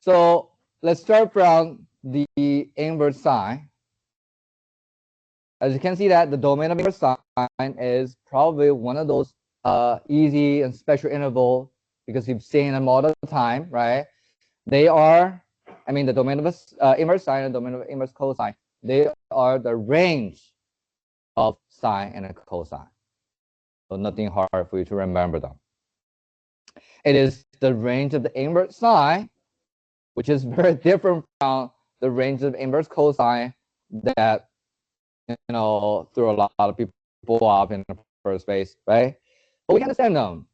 So let's start from the inverse sine. As you can see that the domain of inverse sine is probably one of those easy and special interval because you've seen them all the time, right? They are, I mean, the domain of inverse sine and the domain of inverse cosine, they are the range of sine and a cosine. So nothing hard for you to remember them. It is the range of the inverse sine, which is very different from the range of inverse cosine that, you know, threw a lot of people off in the first place, right? But we can understand them.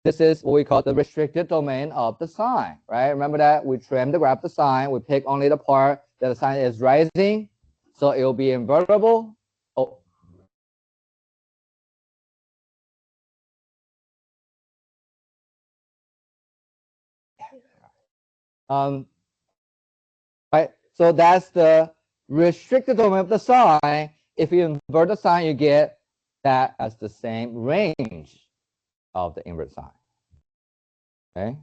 This is what we call the restricted domain of the sine, right? Remember that we trim the graph of the sine. We pick only the part that the sine is rising, so it will be invertible. Oh. Right. So that's the restricted domain of the sine. If you invert the sine, you get that as the same range of the inverse sine. Okay.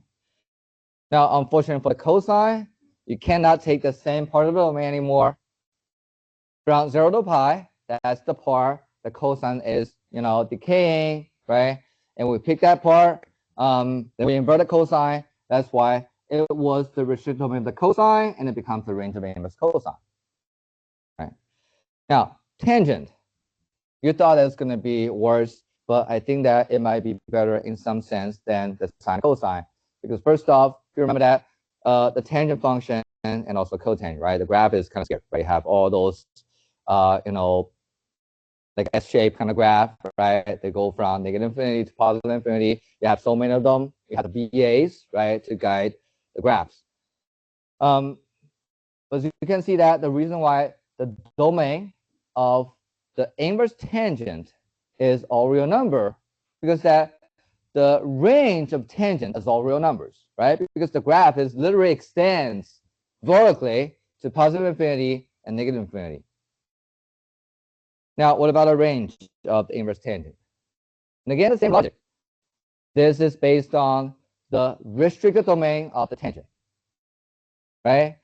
Now, unfortunately for the cosine, you cannot take the same part of the domain anymore. From 0 to pi, that's the part the cosine is, you know, decaying, right? And we pick that part, then we invert the cosine. That's why it was the restricted domain of the cosine, and it becomes the range of the inverse cosine. Right. Now, tangent. You thought it's going to be worse, but I think that it might be better in some sense than the sine cosine. Because first off, if you remember that the tangent function and also cotangent, right? The graph is kind of scared, right? You have all those, you know, like S-shaped kind of graph, right? They go from negative infinity to positive infinity. You have so many of them. You have the BAs, right, to guide the graphs. But you can see that the reason why the domain of the inverse tangent is all real number, because that the range of tangent is all real numbers, right? Because the graph is literally extends vertically to positive infinity and negative infinity. Now, what about a range of the inverse tangent? And again, the same logic. This is based on the restricted domain of the tangent, right?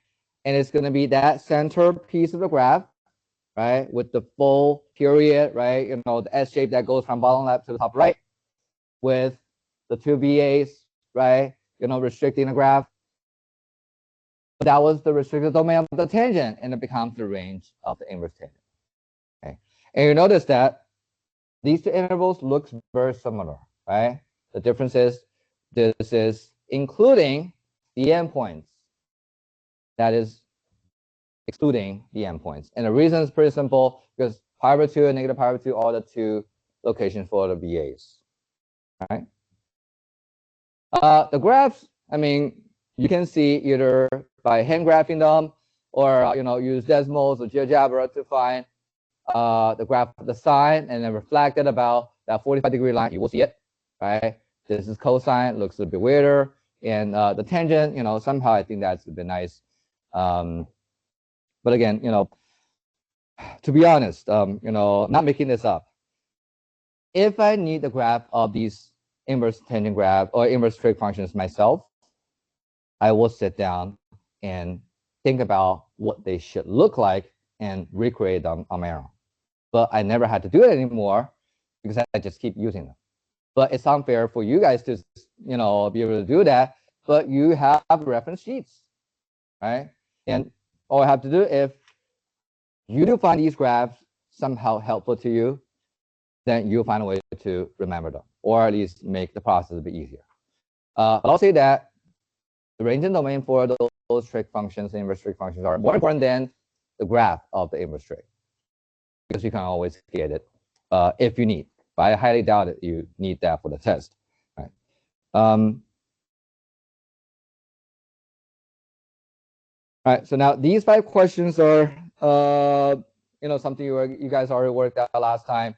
And it's going to be that center piece of the graph, right, with the full period, right, you know, the S shape that goes from bottom left to the top right, with the two VAs, right, you know, restricting the graph. But that was the restricted domain of the tangent, and it becomes the range of the inverse tangent. Okay, and you notice that these two intervals look very similar, right? The difference is this is including the endpoints. That is excluding the endpoints. And the reason is pretty simple, because pi over 2 and negative pi over 2 are the two locations for the VAs. Right? The graphs, I mean, you can see either by hand graphing them or, you know, use Desmos or GeoGebra to find the graph of the sine and then reflect it about that 45-degree line. You will see it, right? This is cosine, looks a little bit weirder. And the tangent, you know, somehow I think that's a bit nice. But again, you know, to be honest, you know, not making this up. If I need the graph of these inverse tangent graph or inverse trig functions myself, I will sit down and think about what they should look like and recreate them on my own. But I never had to do it anymore because I just keep using them. But it's unfair for you guys to, you know, be able to do that. But you have reference sheets, right? And all I have to do, if you do find these graphs somehow helpful to you, then you'll find a way to remember them, or at least make the process a bit easier. But I'll say that the range and domain for those trig functions and inverse trig functions are more important than the graph of the inverse trig, because you can always get it if you need. But I highly doubt that you need that for the test. Right? All right. So now these 5 questions are, you know, something you guys already worked out last time.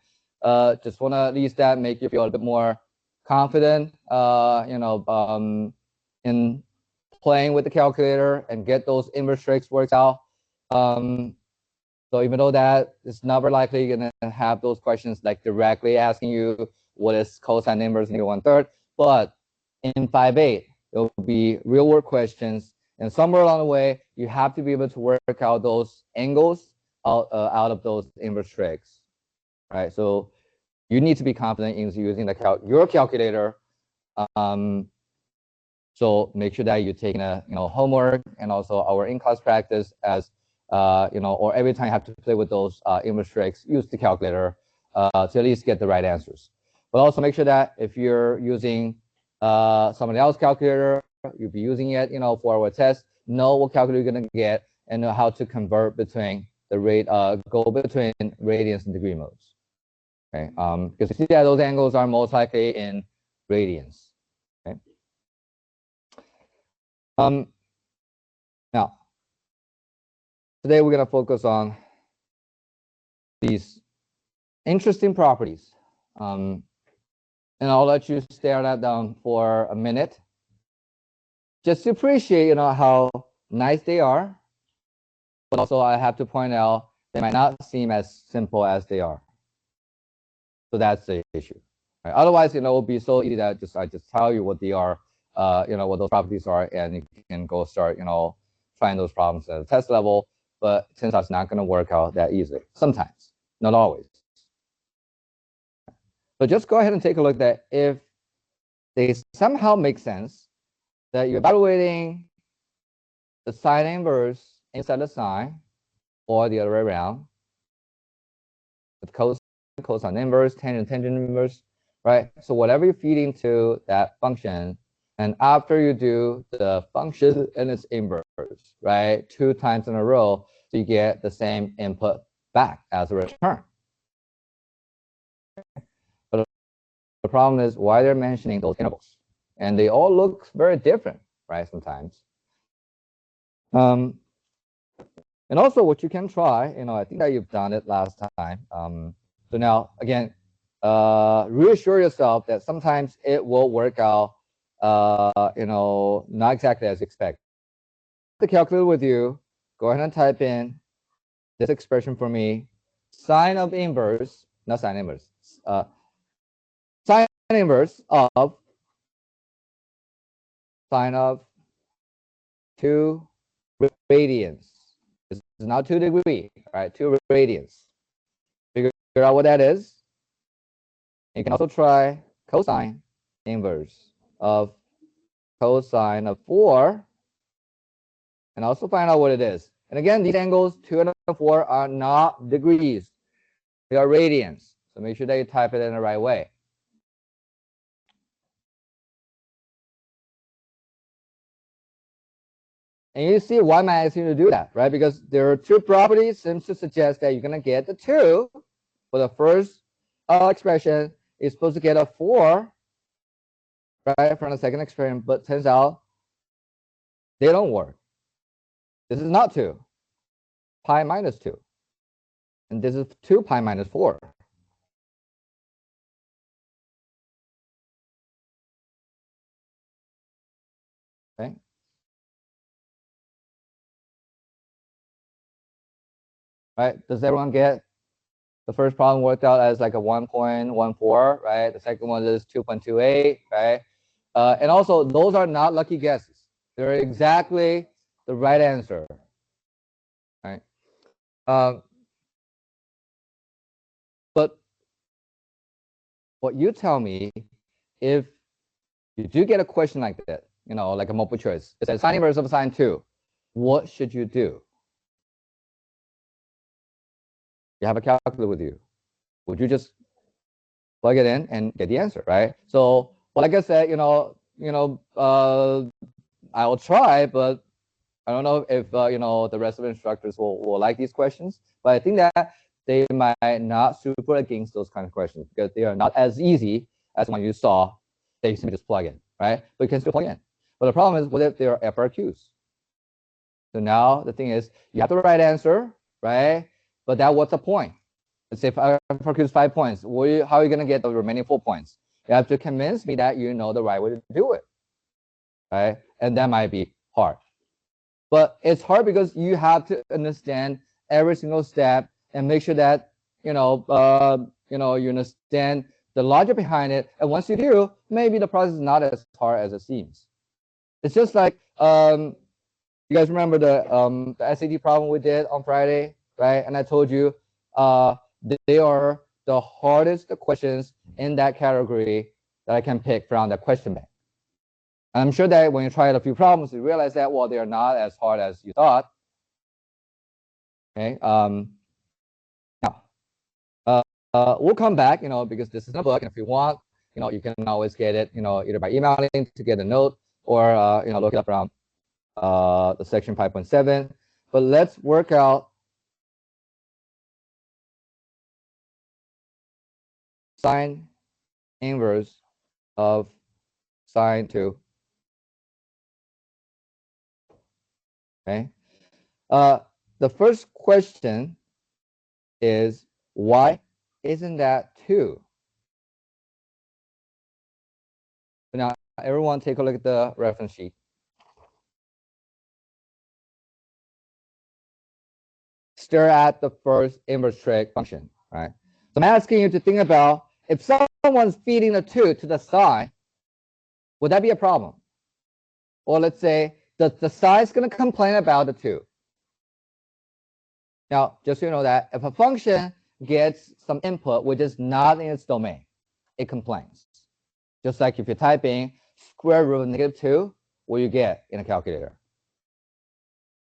Just want to at least that make you feel a bit more confident, you know, in playing with the calculator and get those inverse trigs worked out. So even though that it's never likely you're going to have those questions like directly asking you what is cosine inverse -1/3, but in 5.8, It'll be real world questions. And somewhere along the way, you have to be able to work out those angles out of those inverse trigs, right? So you need to be confident in using your calculator. So make sure that you're taking homework and also our in-class practice as or every time you have to play with those inverse trigs, use the calculator to at least get the right answers. But also make sure that if you're using somebody else's calculator, you'll be using it, for our test, know what calculator you're gonna get and know how to convert between the go between radians and degree modes. Okay, because you see that those angles are most likely in radians. Okay. Now, today we're gonna focus on these interesting properties. And I'll let you stare that down for a minute, just to appreciate, how nice they are. But also, I have to point out they might not seem as simple as they are. So that's the issue. Right? Otherwise, it will be so easy that I just tell you what they are, what those properties are, and you can go start, trying those problems at a test level. But since that's not going to work out that easily, sometimes, not always. But just go ahead and take a look at if they somehow make sense, that you're evaluating the sine inverse inside the sine, or the other way around, with cosine inverse, tangent inverse, right? So whatever you feed into that function, and after you do the function and its inverse, right, 2 times in a row, so you get the same input back as a return. But the problem is why they're mentioning those intervals, and they all look very different, right? Sometimes. And also what you can try, I think that you've done it last time. So now again, reassure yourself that sometimes it will work out, not exactly as expected. The calculator with you, go ahead and type in this expression for me: sine of inverse, not sine inverse, sine inverse of sine of 2 radians. This is not 2 degrees, right? 2 radians. Figure out what that is. You can also try cosine inverse of cosine of 4, and also find out what it is. And again, these angles 2 and 4 are not degrees; they are radians. So make sure that you type it in the right way. And you see why am I asking you to do that, right? Because there are 2 properties seems to suggest that you're going to get the 2 for the first expression. Is supposed to get a 4, right, from the second expression, but turns out they don't work. This is not 2, pi minus 2, and this is 2 pi minus 4. Okay. Right? Does everyone get the first problem worked out as like a 1.14, right? The second one is 2.28, right? And also, those are not lucky guesses. They're exactly the right answer, right? But what you tell me, if you do get a question like that, like a multiple choice, it says sine inverse of sine 2, what should you do? You have a calculator with you. Would you just plug it in and get the answer, right? So, like I said, I'll try, but I don't know if the rest of the instructors will like these questions. But I think that they might not super against those kind of questions because they are not as easy as when you saw they simply just plug in, right? But you can still plug in. But the problem is, what if they are FRQs? So now the thing is, you have the right answer, right? But what's the point? Let's say FRQ is 5 points. How are you going to get the remaining 4 points? You have to convince me that you know the right way to do it, right? And that might be hard. But it's hard because you have to understand every single step and make sure that you understand the logic behind it. And once you do, maybe the process is not as hard as it seems. It's just like you guys remember the SAT problem we did on Friday, right? And I told you they are the hardest questions in that category that I can pick from the question bank. And I'm sure that when you try a few problems, you realize that, well, they are not as hard as you thought. Okay. Now, we'll come back, because this is a book, and if you want, you can always get it, either by emailing to get a note or, look it up around the section 5.7. But let's work out sine inverse of sine 2. Okay. The first question is, why isn't that 2? Now, everyone take a look at the reference sheet. Stare at the first inverse trig function, right? So I'm asking you to think about, if someone's feeding a 2 to the sine, would that be a problem? Or let's say the sine is going to complain about the 2. Now, just so you know that if a function gets some input which is not in its domain, it complains. Just like if you type in square root of -2, what do you get in a calculator?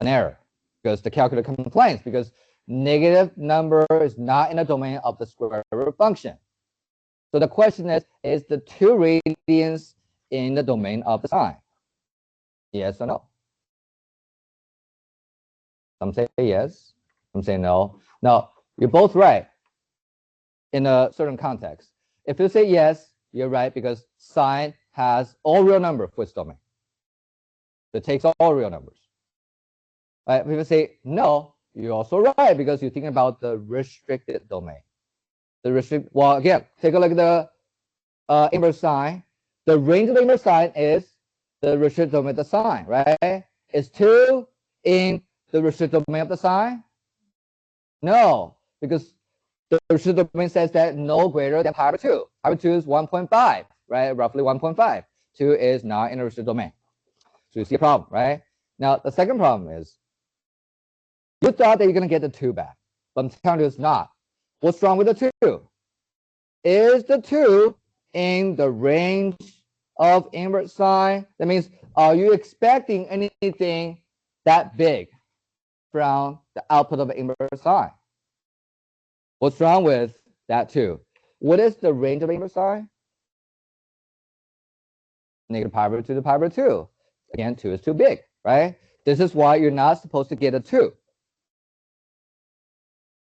An error, because the calculator complains because negative number is not in the domain of the square root function. So the question is the 2 radians in the domain of the sine? Yes or no? Some say yes, some say no. Now, you're both right in a certain context. If you say yes, you're right because sine has all real number for its domain. It takes all real numbers. Right? If you say no, you're also right because you're thinking about the restricted domain. Well, again, take a look at the inverse sine. The range of the inverse sine is the restricted domain of the sine, right? Is 2 in the restricted domain of the sine? No, because the restricted domain says that no greater than pi over 2. Pi over 2 is 1.5, right? Roughly 1.5. 2 is not in the restricted domain. So you see a problem, right? Now, the second problem is, you thought that you're going to get the 2 back, but I'm telling you it's not. What's wrong with the 2? Is the 2 in the range of inverse sine? That means, are you expecting anything that big from the output of the inverse sine? What's wrong with that 2? What is the range of the inverse sine? Negative pi over 2 to pi over 2. Again, 2 is too big, right? This is why you're not supposed to get a 2.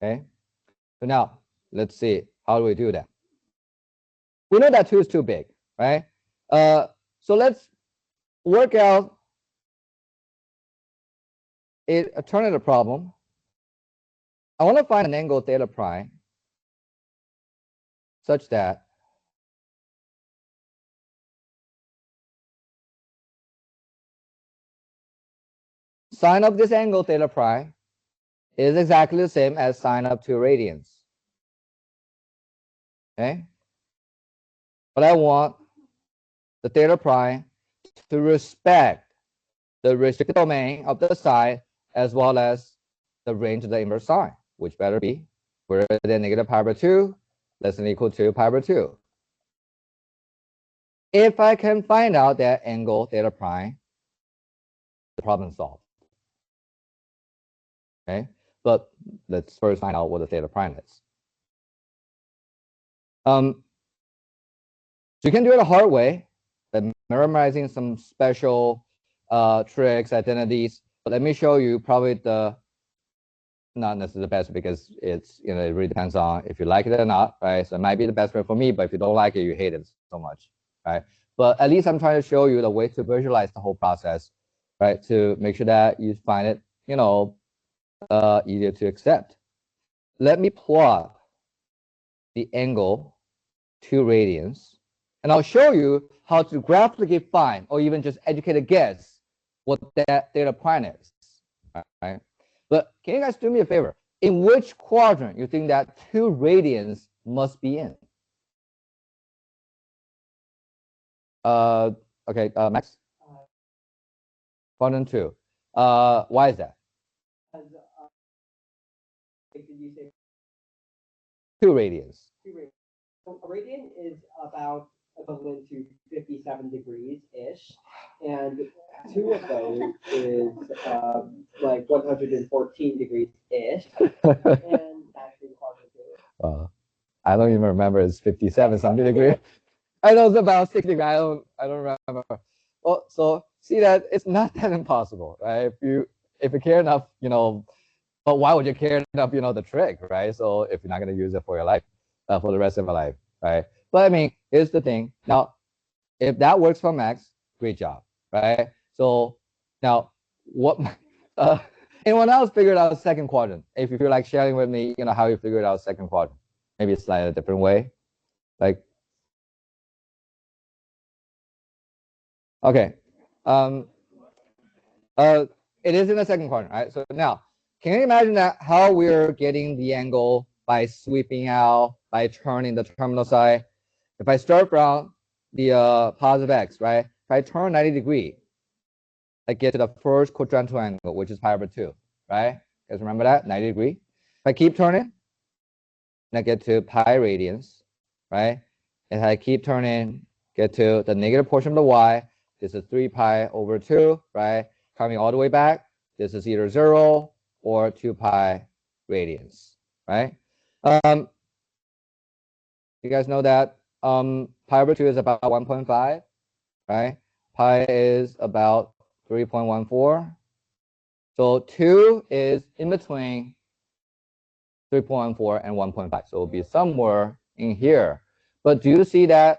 Okay, so now let's see, how do we do that? We know that 2 is too big, right? So let's work out an alternative problem. I want to find an angle theta prime such that sine of this angle theta prime is exactly the same as sine of 2 radians. Okay, but I want the theta prime to respect the restricted domain of the sine as well as the range of the inverse sine, which better be greater than negative pi over 2, less than or equal to pi over 2. If I can find out that angle theta prime, the problem is solved. Okay, but let's first find out what the theta prime is. So you can do it a hard way, by memorizing some special tricks, identities. But let me show you probably not necessarily the best, because it's, it really depends on if you like it or not, right? So it might be the best way for me, but if you don't like it, you hate it so much, right? But at least I'm trying to show you the way to visualize the whole process, right? To make sure that you find it, easier to accept. Let me plot the angle 2 radians, and I'll show you how to graphically find, or even just educated guess, what that theta prime is, right? But can you guys do me a favor? In which quadrant you think that 2 radians must be in? Okay, Max? Quadrant 2. Why is that? Did you say 2 radians. 2 radians? So a radian is about equivalent to 57 degrees-ish, and 2 of those is like 114 degrees-ish, and that's in quadrant 2. I don't even remember. It's 57 something degree. I know it's about 60 degree. I don't remember. Well, so see that it's not that impossible, right? If you care enough, but why would you care enough, the trig, right? So if you're not going to use it for your life, for the rest of your life, right? But I mean, here's the thing. Now, if that works for Max, great job, right? So now, what? Anyone else figured out second quadrant? If you feel like sharing with me, how you figured out second quadrant, maybe it's slightly a different way, like. Okay. It is in the second quadrant, right? So now, can you imagine that how we're getting the angle by sweeping out, by turning the terminal side? If I start from the positive x, right? If I turn 90 degrees, I get to the first quadrantal angle, which is pi over 2, right? You guys remember that? 90 degrees. If I keep turning, I get to pi radians, right? If I keep turning, get to the negative portion of the y. This is 3 pi over 2, right? Coming all the way back, this is either 0 or 2 pi radians, right? You guys know that pi over 2 is about 1.5, right? Pi is about 3.14. So 2 is in between 3.14 and 1.5. So it'll be somewhere in here. But do you see that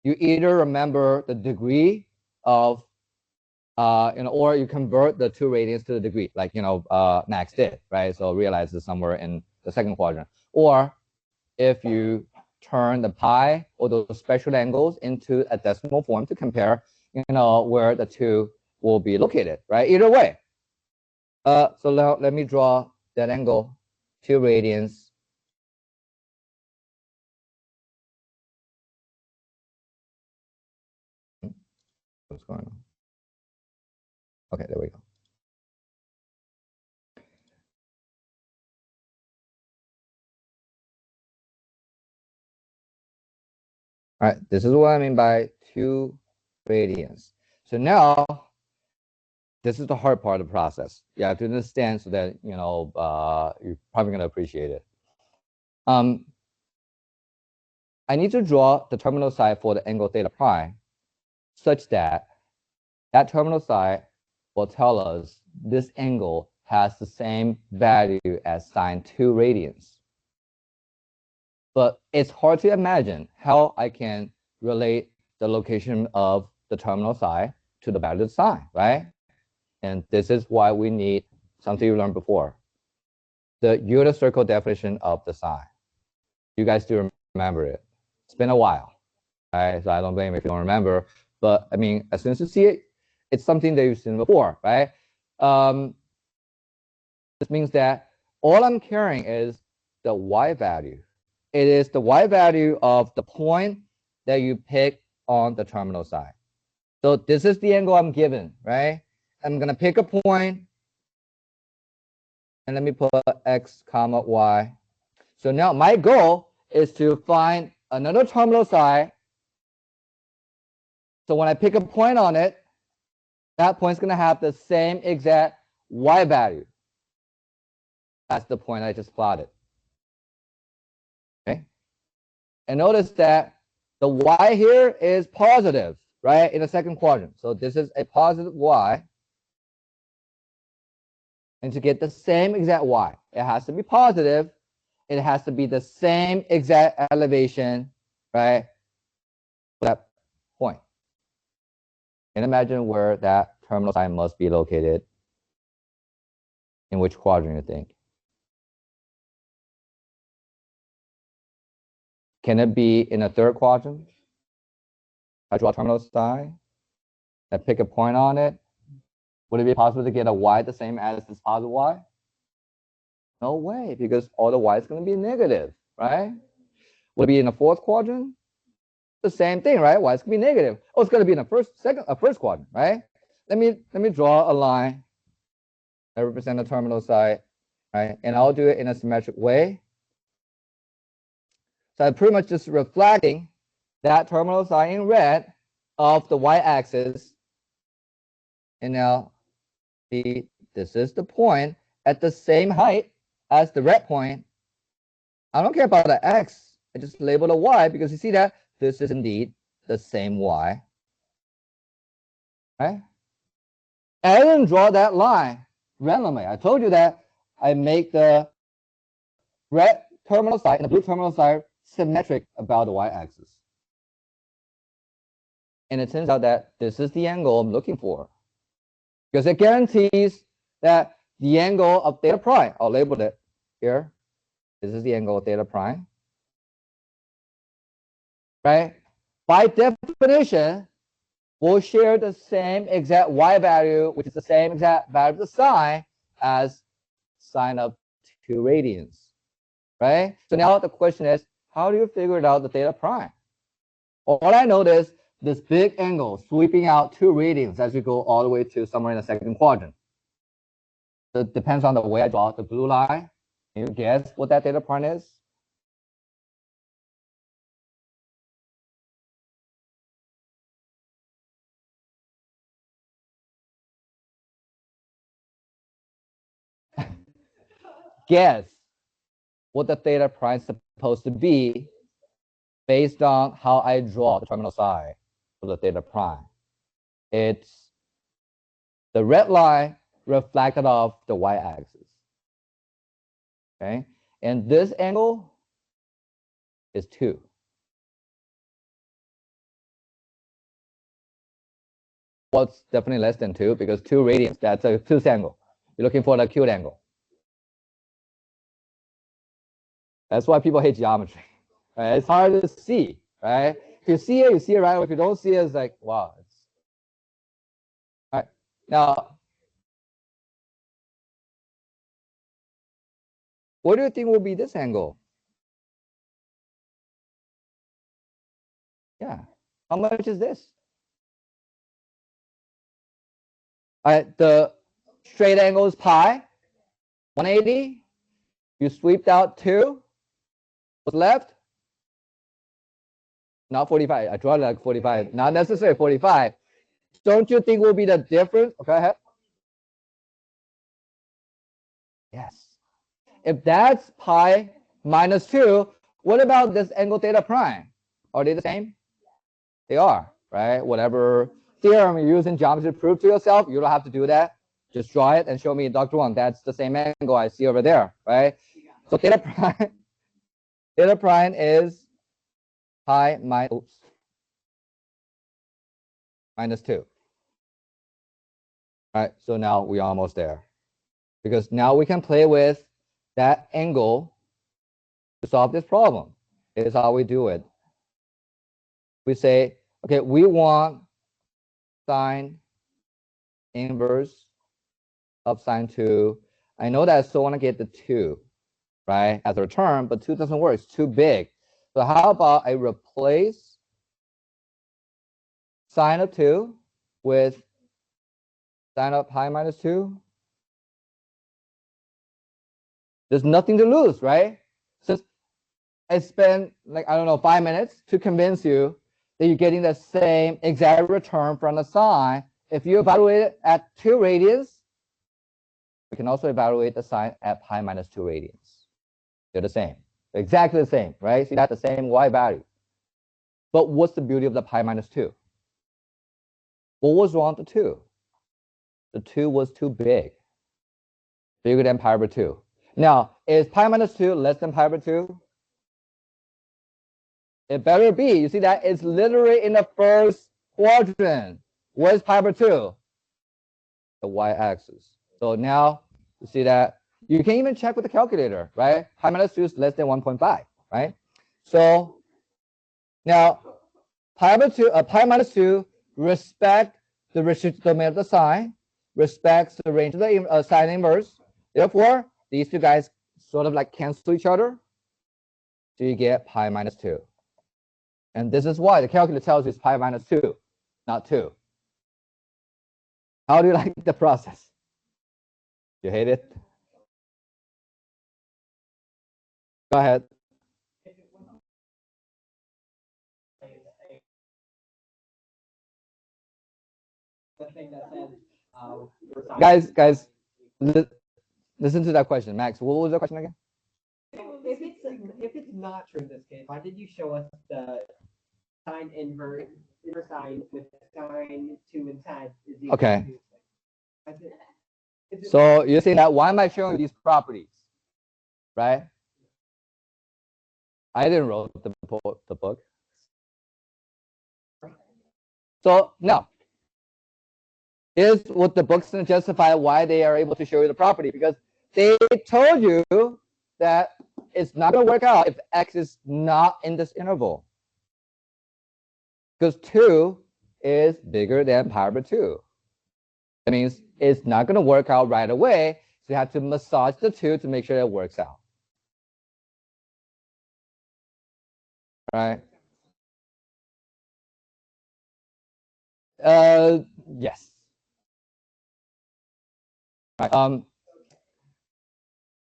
you either remember the degree of, or you convert the 2 radians to the degree, like, Max did, right? So realize it's somewhere in the second quadrant. Or if you turn the pi or those special angles into a decimal form to compare, where the 2 will be located, right? Either way. So now let me draw that angle, 2 radians. What's going on? Okay, there we go. All right, this is what I mean by 2 radians. So now, this is the hard part of the process. You have to understand so that, you're probably going to appreciate it. I need to draw the terminal side for the angle theta prime such that that terminal side will tell us this angle has the same value as sine 2 radians. But it's hard to imagine how I can relate the location of the terminal side to the value of the sine, right? And this is why we need something you learned before, the unit circle definition of the sine. You guys do remember it. It's been a while, right? So I don't blame if you don't remember. But I mean, as soon as you see it, it's something that you've seen before, right? This means that all I'm carrying is the y value. It is the y value of the point that you pick on the terminal side. So this is the angle I'm given, right? I'm going to pick a point, and let me put x comma y. So now my goal is to find another terminal side. So when I pick a point on it, that point's going to have the same exact y value. That's the point I just plotted. Okay. And notice that the y here is positive, right, in the second quadrant. So this is a positive y. And to get the same exact y, it has to be positive. It has to be the same exact elevation, right, that point. And imagine where that terminal side must be located. In which quadrant you think? Can it be in the third quadrant? I draw a terminal side. I pick a point on it. Would it be possible to get a y the same as this positive y? No way, because all the y is going to be negative, right? Would it be in the fourth quadrant? The same thing, right? Y is going to be negative. Oh, it's going to be in the first quadrant, right? let me draw a line that represents the terminal side, right? And I'll do it in a symmetric way. So I'm pretty much just reflecting that terminal side in red of the y-axis. And now this is the point at the same height as the red point. I don't care about the x. I just label the y because you see that this is indeed the same y. Right? And I didn't draw that line randomly. I told you that I make the red terminal side and the blue terminal side symmetric about the y-axis. And it turns out that this is the angle I'm looking for, because it guarantees that the angle of theta prime, I'll label it here. This is the angle of theta prime. Right? By definition, will share the same exact y value, which is the same exact value of the sine as sine of 2 radians. Right? So now the question is, how do you figure out the theta prime? All I know is this big angle sweeping out 2 radians as we go all the way to somewhere in the second quadrant. So it depends on the way I draw the blue line. Can you guess what that theta prime is? Guess what the theta prime is supposed to be based on how I draw the terminal side of the theta prime. It's the red line reflected off the y-axis. Okay, and this angle is 2. Well, it's definitely less than 2 because 2 radians, that's a acute angle. You're looking for an acute angle. That's why people hate geometry. Right? It's hard to see, right? If you see it, you see it right. If you don't see it, it's like, wow. It's... All right. Now, what do you think will be this angle? Yeah. How much is this? All right. The straight angle is pi, 180. You sweep out 2. What's left? Not 45. I draw it like 45. Not necessarily 45. Don't you think will be the difference? Okay, ahead. Yes. If that's pi minus 2, what about this angle theta prime? Are they the same? They are, right? Whatever theorem you use in geometry to prove to yourself, you don't have to do that. Just draw it and show me, Dr. Wang, that's the same angle I see over there, right? So theta prime is pi minus 2. All right, so now we're almost there. Because now we can play with that angle to solve this problem. Here's how we do it. We say, okay, we want sine inverse of sine 2. I know that I still want to get the 2, right, as a return, but 2 doesn't work. It's too big. So how about I replace sine of 2 with sine of pi minus 2? There's nothing to lose, right? Since I spent, like, I don't know, 5 minutes to convince you that you're getting the same exact return from the sine. If you evaluate it at 2 radians, we can also evaluate the sine at pi minus 2 radians. They're the same, exactly the same, right? See, that's the same y value. But what's the beauty of the pi minus 2? What was wrong with the 2? The 2 was too big, bigger than pi over 2. Now, is pi minus 2 less than pi over 2? It better be. You see that it's literally in the first quadrant. What is pi over 2? The y-axis. So now you see that you can even check with the calculator, right? Pi minus 2 is less than 1.5, right? So now pi minus 2 respect the restricted domain of the sine, respects the range of the sine inverse. Therefore, these two guys sort of like cancel each other. So you get pi minus 2. And this is why the calculator tells you it's pi minus 2, not 2. How do you like the process? You hate it? Go ahead. The thing that says, Guys, listen to that question. Max, what was the question again? If it's not true in this case, why did you show us the sine inverse sine with sine 2 and tan is equal Okay. to? So you're saying that why am I showing you these properties? Right? I didn't wrote the book. So no. Is what the books can justify why they are able to show you the property, because they told you that it's not going to work out if x is not in this interval. Because 2 is bigger than pi over 2. That means it's not going to work out right away. So you have to massage the 2 to make sure it works out. Right? Yes. Right.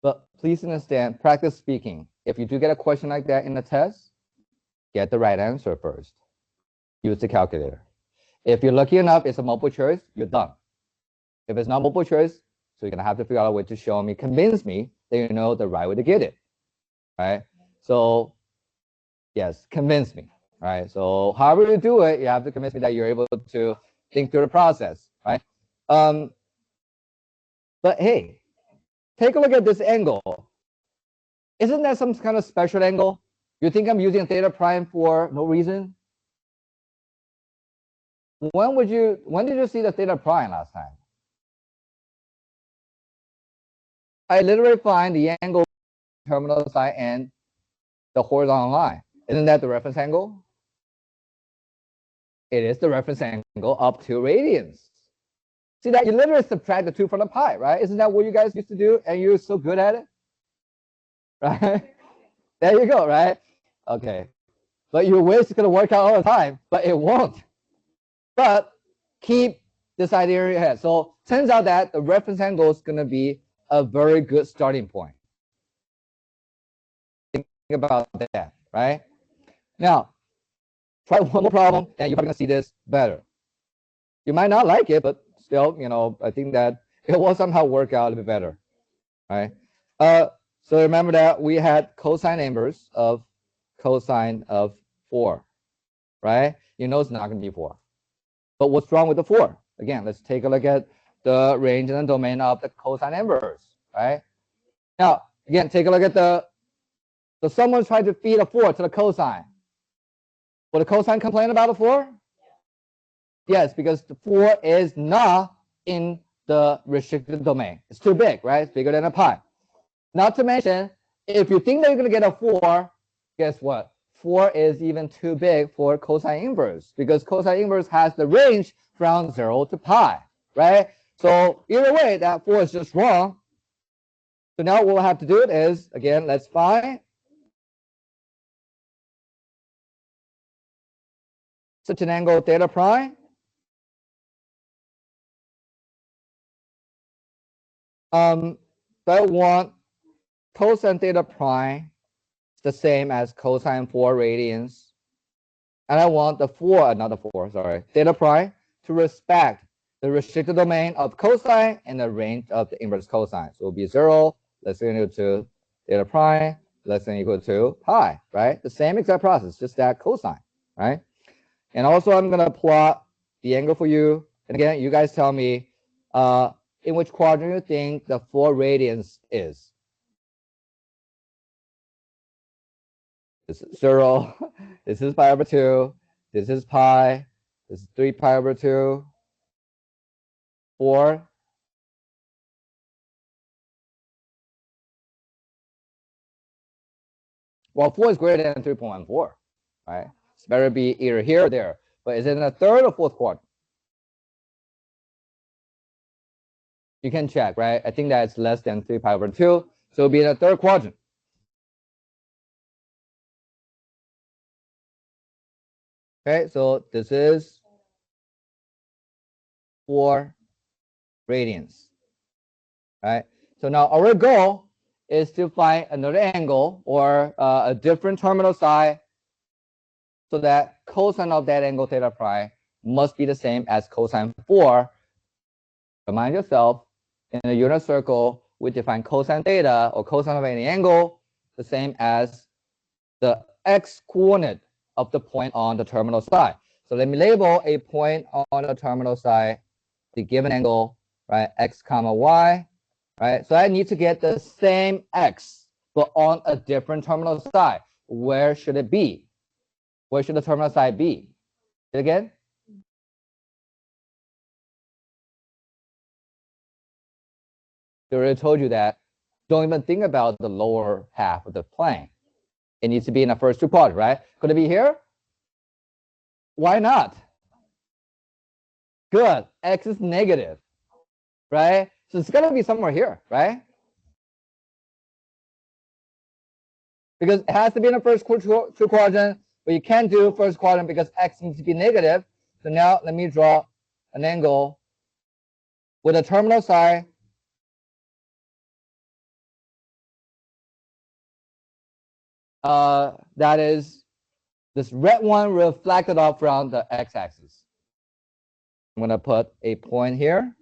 But please understand, practice speaking. If you do get a question like that in the test, get the right answer first. Use the calculator. If you're lucky enough, it's a multiple choice, you're done. If it's not multiple choice, so you're going to have to figure out a way to show me, convince me that you know the right way to get it. Right? So, yes, convince me. Right? So, however you do it, you have to convince me that you're able to think through the process. Right? But hey, take a look at this angle. Isn't that some kind of special angle? You think I'm using theta prime for no reason? When did you see the theta prime last time? I literally find the angle terminal side and the horizontal line. Isn't that the reference angle? It is the reference angle up 2 radians. See that? You literally subtract the 2 from the pi, right? Isn't that what you guys used to do? And you're so good at it? Right? There you go, right? Okay. But you wish it's going to work out all the time, but it won't. But keep this idea in your head. So turns out that the reference angle is going to be a very good starting point. Think about that, right? Now, try one more problem, and you're probably going to see this better. You might not like it, but still, I think that it will somehow work out a little bit better, right? So remember that we had cosine inverse of cosine of 4, right? You know it's not going to be 4. But what's wrong with the 4? Again, let's take a look at the range and the domain of the cosine inverse, right? Now, again, take a look at so someone's trying to feed a 4 to the cosine. Will the cosine complain about the 4? Yes, because the 4 is not in the restricted domain. It's too big, right? It's bigger than a pi. Not to mention, if you think that you're going to get a 4, guess what? 4 is even too big for cosine inverse, because cosine inverse has the range from 0 to pi, right? So either way, that 4 is just wrong. So now what we'll have to do is, again, let's find such an angle theta prime. So I want cosine theta prime the same as cosine 4 radians. And I want the 4, not the 4, sorry, theta prime to respect the restricted domain of cosine and the range of the inverse cosine. So it will be 0 less than or equal to theta prime less than or equal to pi, right? The same exact process, just that cosine, right? And also I'm going to plot the angle for you. And again, you guys tell me in which quadrant you think the 4 radians is. This is 0. This is pi over 2. This is pi. This is 3 pi over 2. 4. Well, 4 is greater than 3.14, right? It's better be either here or there. But is it in the third or fourth quadrant? You can check, right? I think that it's less than 3 pi over 2. So it'll be in the third quadrant. Okay, so this is 4 radians, right? So now our goal is to find another angle or a different terminal side so that cosine of that angle theta prime must be the same as cosine 4. Remind yourself, in a unit circle, we define cosine theta or cosine of any angle the same as the x coordinate of the point on the terminal side. So let me label a point on the terminal side, the given angle, right, x comma y, right? So I need to get the same x, but on a different terminal side. Where should it be? Where should the terminal side be? Say it again. I already told you that. Don't even think about the lower half of the plane. It needs to be in the first two quadrants, right? Could it be here? Why not? Good. X is negative, right? So it's going to be somewhere here, right? Because it has to be in the first two quadrant, but you can't do first quadrant because x needs to be negative. So now let me draw an angle with a terminal side that is this red one reflected off from the x-axis. I'm going to put a point here,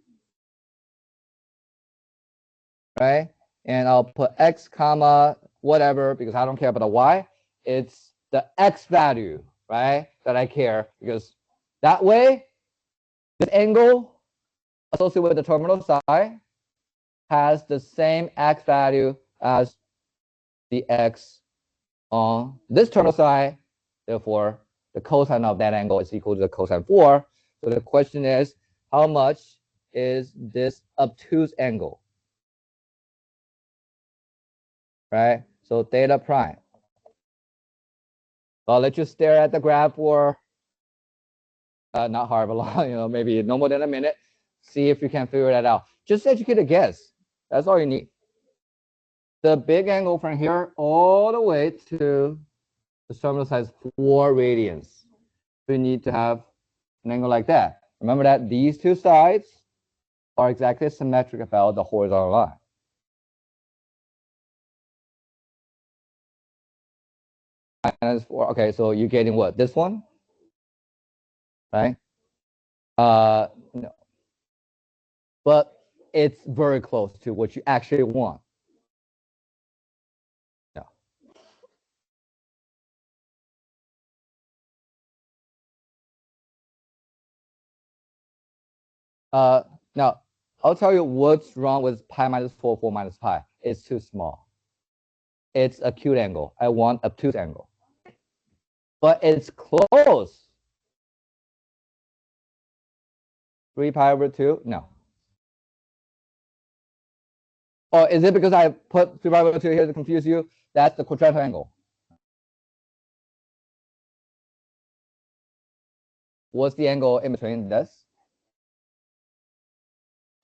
right? And I'll put x comma whatever because I don't care about the y. It's the x value, right, that I care, because that way this angle associated with the terminal side has the same x value as the x on this terminal side. Therefore, the cosine of that angle is equal to the cosine 4. So the question is, how much is this obtuse angle? Right? So theta prime. I'll let you stare at the graph for not hard, but long, maybe no more than a minute. See if you can figure that out. Just educate a guess. That's all you need. The big angle from here all the way to the terminal side is 4 radians. So you need to have an angle like that. Remember that these two sides are exactly symmetric about the horizontal line. Minus 4. Okay, so you're getting what? This one? Right? No. But it's very close to what you actually want. No. Now, I'll tell you what's wrong with pi minus 4, 4 minus pi. It's too small. It's acute angle. I want obtuse angle. But it's close. 3 pi over 2? No. Or is it because I put 3 pi over 2 here to confuse you? That's the quadrantal angle. What's the angle in between this?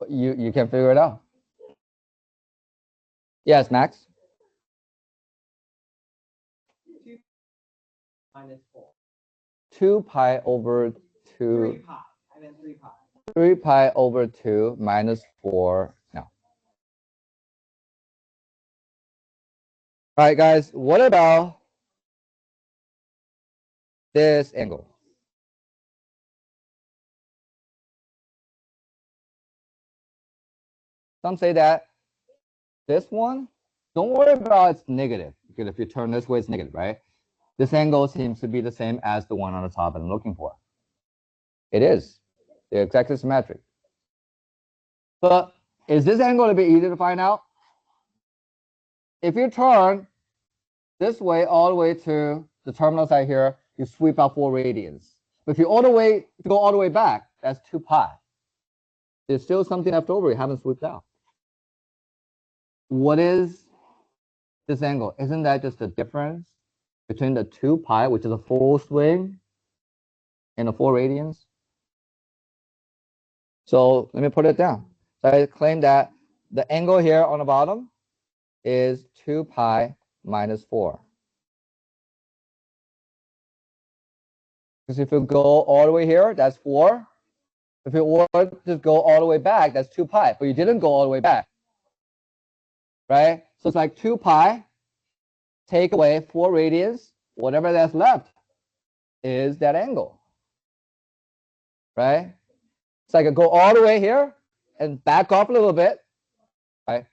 You can figure it out. Yes, Max? 2 minus 4. 2 pi over 2. 3 pi. I meant 3 pi. 3 pi over 2 minus 4. No. All right, guys, what about this angle? Some say that this one, don't worry about it's negative, because if you turn this way, it's negative, right? This angle seems to be the same as the one on the top that I'm looking for. It is. They're exactly symmetric. But is this angle a bit easier to find out? If you turn this way all the way to the terminal side here, you sweep out 4 radians. But if you go all the way back, that's 2 pi. There's still something left over you haven't swept out. What is this angle? Isn't that just the difference between the 2 pi, which is a full swing, and the 4 radians? So let me put it down. So I claim that the angle here on the bottom is 2 pi minus 4. Because if you go all the way here, that's 4. If you were to go all the way back, that's 2 pi, but you didn't go all the way back, right? So it's like 2 pi, take away 4 radians, whatever that's left is that angle, right? So I can go all the way here and back off a little bit, right?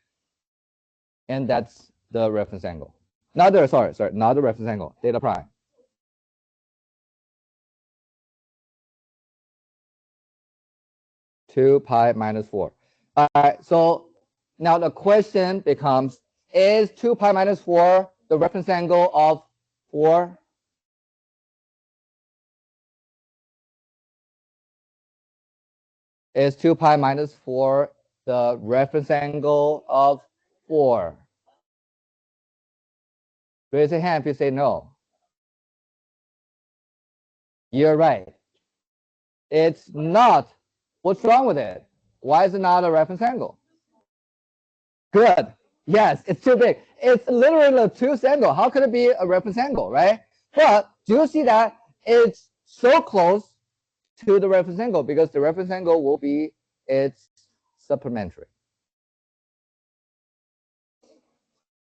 And that's the reference angle. Not the, sorry, not the reference angle, theta prime. Two pi minus 4. All right, so now the question becomes, is 2 pi minus 4 the reference angle of 4? Is 2 pi minus 4 the reference angle of 4? Raise your hand if you say no. You're right. It's not. What's wrong with it? Why is it not a reference angle? Good. Yes, it's too big. It's literally a obtuse angle. How could it be a reference angle, right? But do you see that it's so close to the reference angle, because the reference angle will be its supplementary.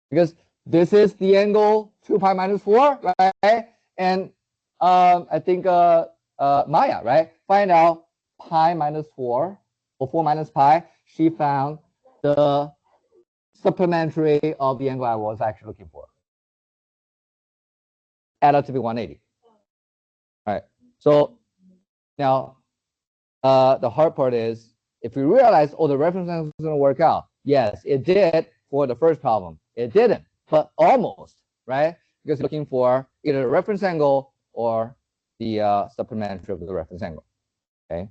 Because this is the angle 2 pi minus 4, right? And I think Maya, right, find out pi minus 4 or 4 minus pi. She found the supplementary of the angle I was actually looking for. Add up to be 180. All right. So now the hard part is, if we realize, oh, the reference angle is going to work out. Yes, it did for the first problem. It didn't, but almost, right? Because looking for either the reference angle or the supplementary of the reference angle. Okay.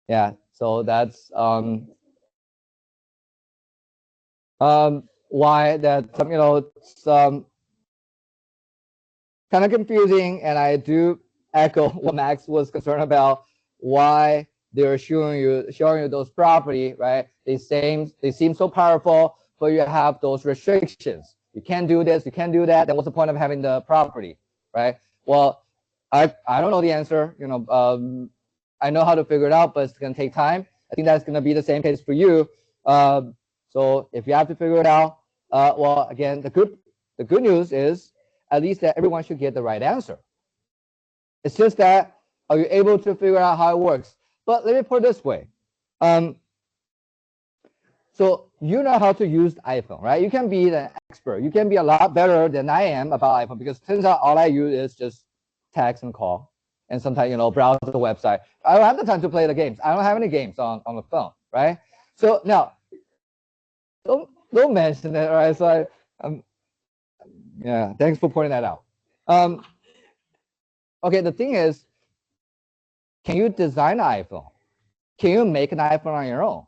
Yeah. So that's why that it's kind of confusing, and I do echo what Max was concerned about, why they're showing you those property, right? They seem so powerful, but you have those restrictions. You can't do this, you can't do that. Then what's the point of having the property, right? Well, I don't know the answer. I know how to figure it out, but it's gonna take time. I think that's gonna be the same case for you. So if you have to figure it out, well, again, the good news is at least that everyone should get the right answer. It's just that, are you able to figure out how it works? But let me put it this way. So you know how to use iPhone, right? You can be an expert. You can be a lot better than I am about iPhone, because it turns out all I use is just text and call, and sometimes, browse the website. I don't have the time to play the games. I don't have any games on the phone, right? So now, don't mention it, right? So yeah, thanks for pointing that out. Okay, the thing is, can you design an iPhone? Can you make an iPhone on your own?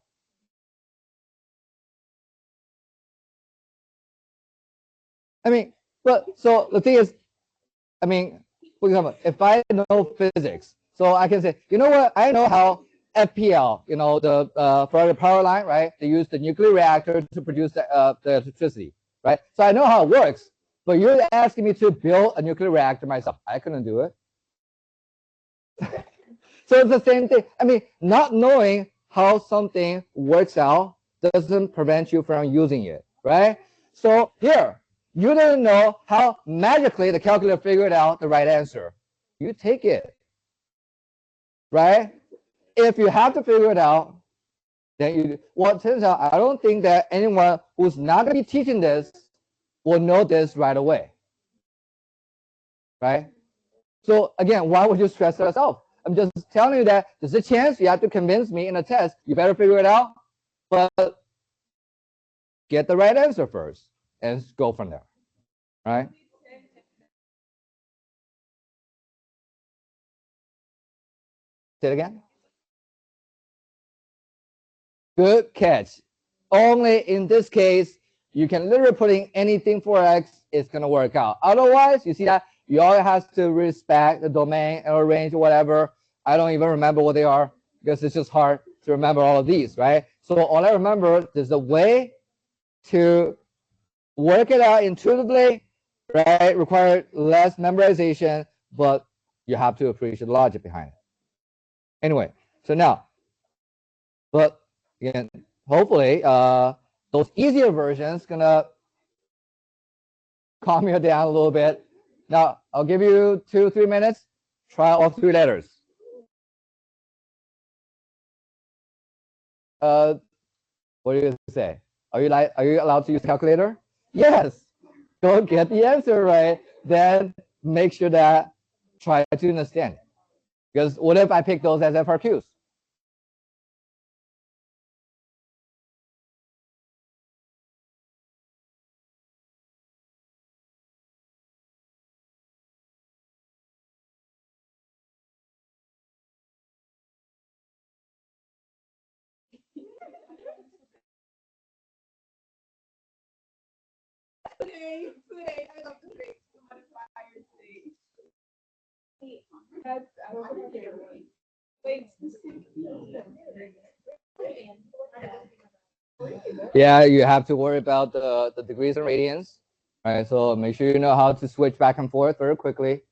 I mean, but so the thing is, I mean, for example, if I know physics, so I can say, you know what? I know how FPL, for the power line, right? They use the nuclear reactor to produce the electricity, right? So I know how it works. But you're asking me to build a nuclear reactor myself. I couldn't do it. So it's the same thing. I mean, not knowing how something works out doesn't prevent you from using it, right? So here, you didn't know how magically the calculator figured out the right answer. You take it, right? If you have to figure it out, then you, well, it turns out I don't think that anyone who's not going to be teaching this will know this right away, right? So again, why would you stress yourself? I'm just telling you that there's a chance you have to convince me in a test. You better figure it out, but get the right answer first and go from there, right? Say it again. Good catch. Only in this case, you can literally put in anything for x, it's going to work out. Otherwise, you see that you all have to respect the domain or range or whatever. I don't even remember what they are, because it's just hard to remember all of these, right? So all I remember is the way to work it out intuitively, right? Require less memorization, but you have to appreciate the logic behind it. Anyway, so now, but again, hopefully, those easier versions gonna calm you down a little bit. Now, I'll give you 2-3 minutes. Try all 3 letters. What do you say? Are you allowed to use calculator? Yes. Go get the answer right. Then make sure that try to understand it. Because what if I pick those as FRQs? Yeah, you have to worry about the degrees and radians, right? So make sure you know how to switch back and forth very quickly.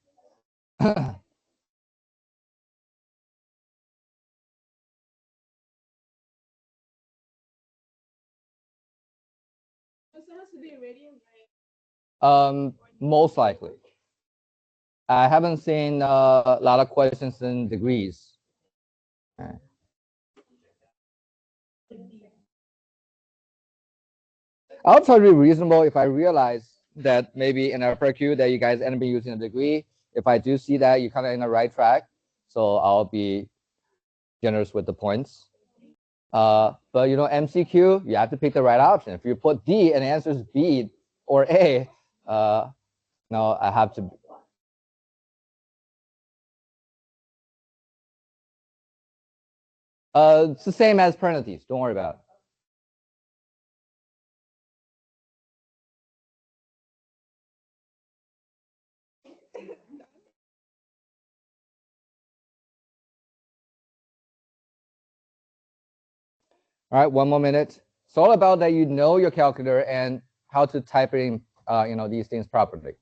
Most likely. I haven't seen a lot of questions in degrees. Right. I'll try to be reasonable if I realize that maybe in FRQ that you guys end up using a degree. If I do see that you're kind of in the right track, so I'll be generous with the points. But you know, MCQ, you have to pick the right option. If you put D and the answer is B or A, no, I have to. It's the same as penalties. Don't worry about it. All right, 1 more minute. It's all about that you know your calculator and how to type in, you know, these things properly.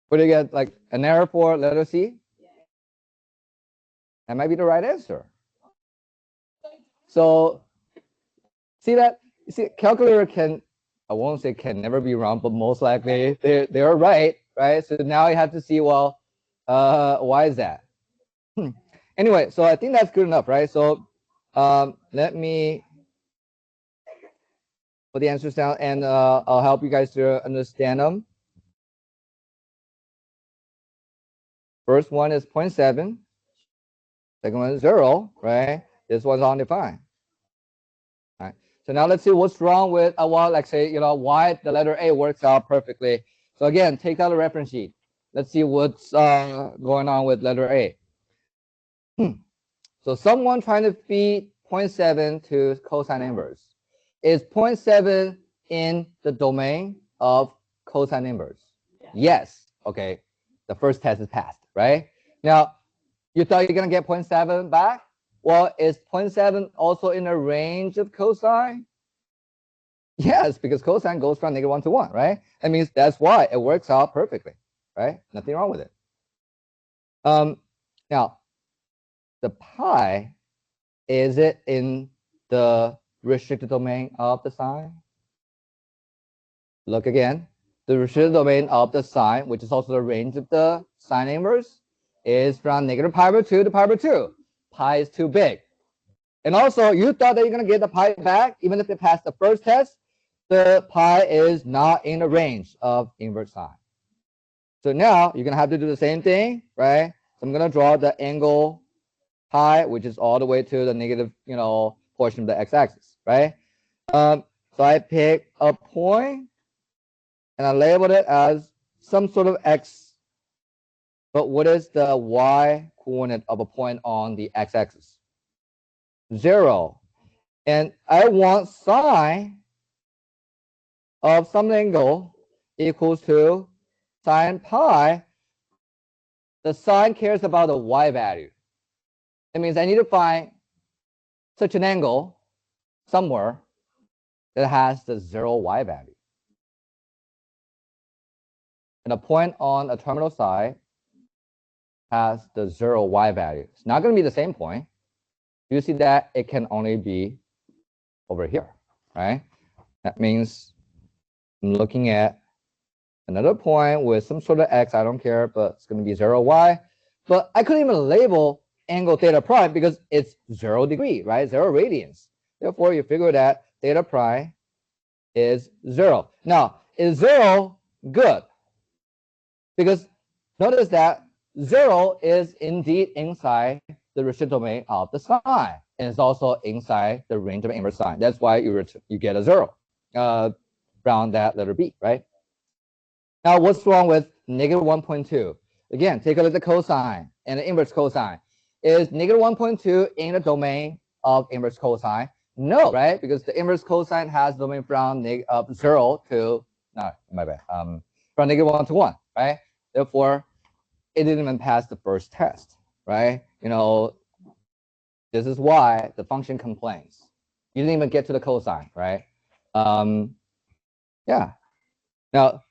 What do you get? Like an error for letter C? That might be the right answer. So see that? You see, calculator can, I won't say can never be wrong, but most likely they're right, right? So now you have to see, well, why is that? Anyway, so I think that's good enough, right? So let me put the answers down, and I'll help you guys to understand them. First one is 0.7. Second one is 0, right? This one's undefined. All right. So now let's see what's wrong with, well, like say, you know, why the letter A works out perfectly. So again, take out a reference sheet. Let's see what's going on with letter A. So someone trying to feed 0.7 to cosine inverse. Is 0.7 in the domain of cosine inverse? Yes. Okay. The first test is passed, right? Now, you thought you're going to get 0.7 back? Well, is 0.7 also in the range of cosine? Yes, because cosine goes from -1 to 1, right? That means that's why it works out perfectly, right? Nothing wrong with it. Now, the pi, is it in the restricted domain of the sine? Look again. The restricted domain of the sine, which is also the range of the sine inverse, is from -pi/2 to pi/2. Pi is too big. And also, you thought that you're going to get the pi back, even if it passed the first test. The pi is not in the range of inverse sine. So now you're going to have to do the same thing, right? So I'm going to draw the angle pi, which is all the way to the negative, you know, portion of the x-axis, right? So I pick a point and I labeled it as some sort of x. But what is the y coordinate of a point on the x-axis? 0. And I want sine of some angle equals to sine pi. The sine cares about the y value. It means I need to find such an angle somewhere that has the 0 y value. And a point on a terminal side has the 0 y value. It's not going to be the same point. You see that it can only be over here, right? That means I'm looking at another point with some sort of x, I don't care, but it's going to be 0 y. But I couldn't even label angle theta prime because it's 0 degree, right? 0 radians. Therefore, you figure that theta prime is 0. Now, is 0 good? Because notice that 0 is indeed inside the restricted domain of the sine, and it's also inside the range of inverse sine. That's why you get a 0 around that letter B, right? Now, what's wrong with negative 1.2? Again, take a look at the cosine and the inverse cosine. Is negative 1.2 in the domain of inverse cosine? No, right? Because the inverse cosine has domain from 0 to, no, my bad, from negative 1 to 1, right? Therefore, it didn't even pass the first test, right? You know, this is why the function complains. You didn't even get to the cosine, right? Yeah. Now,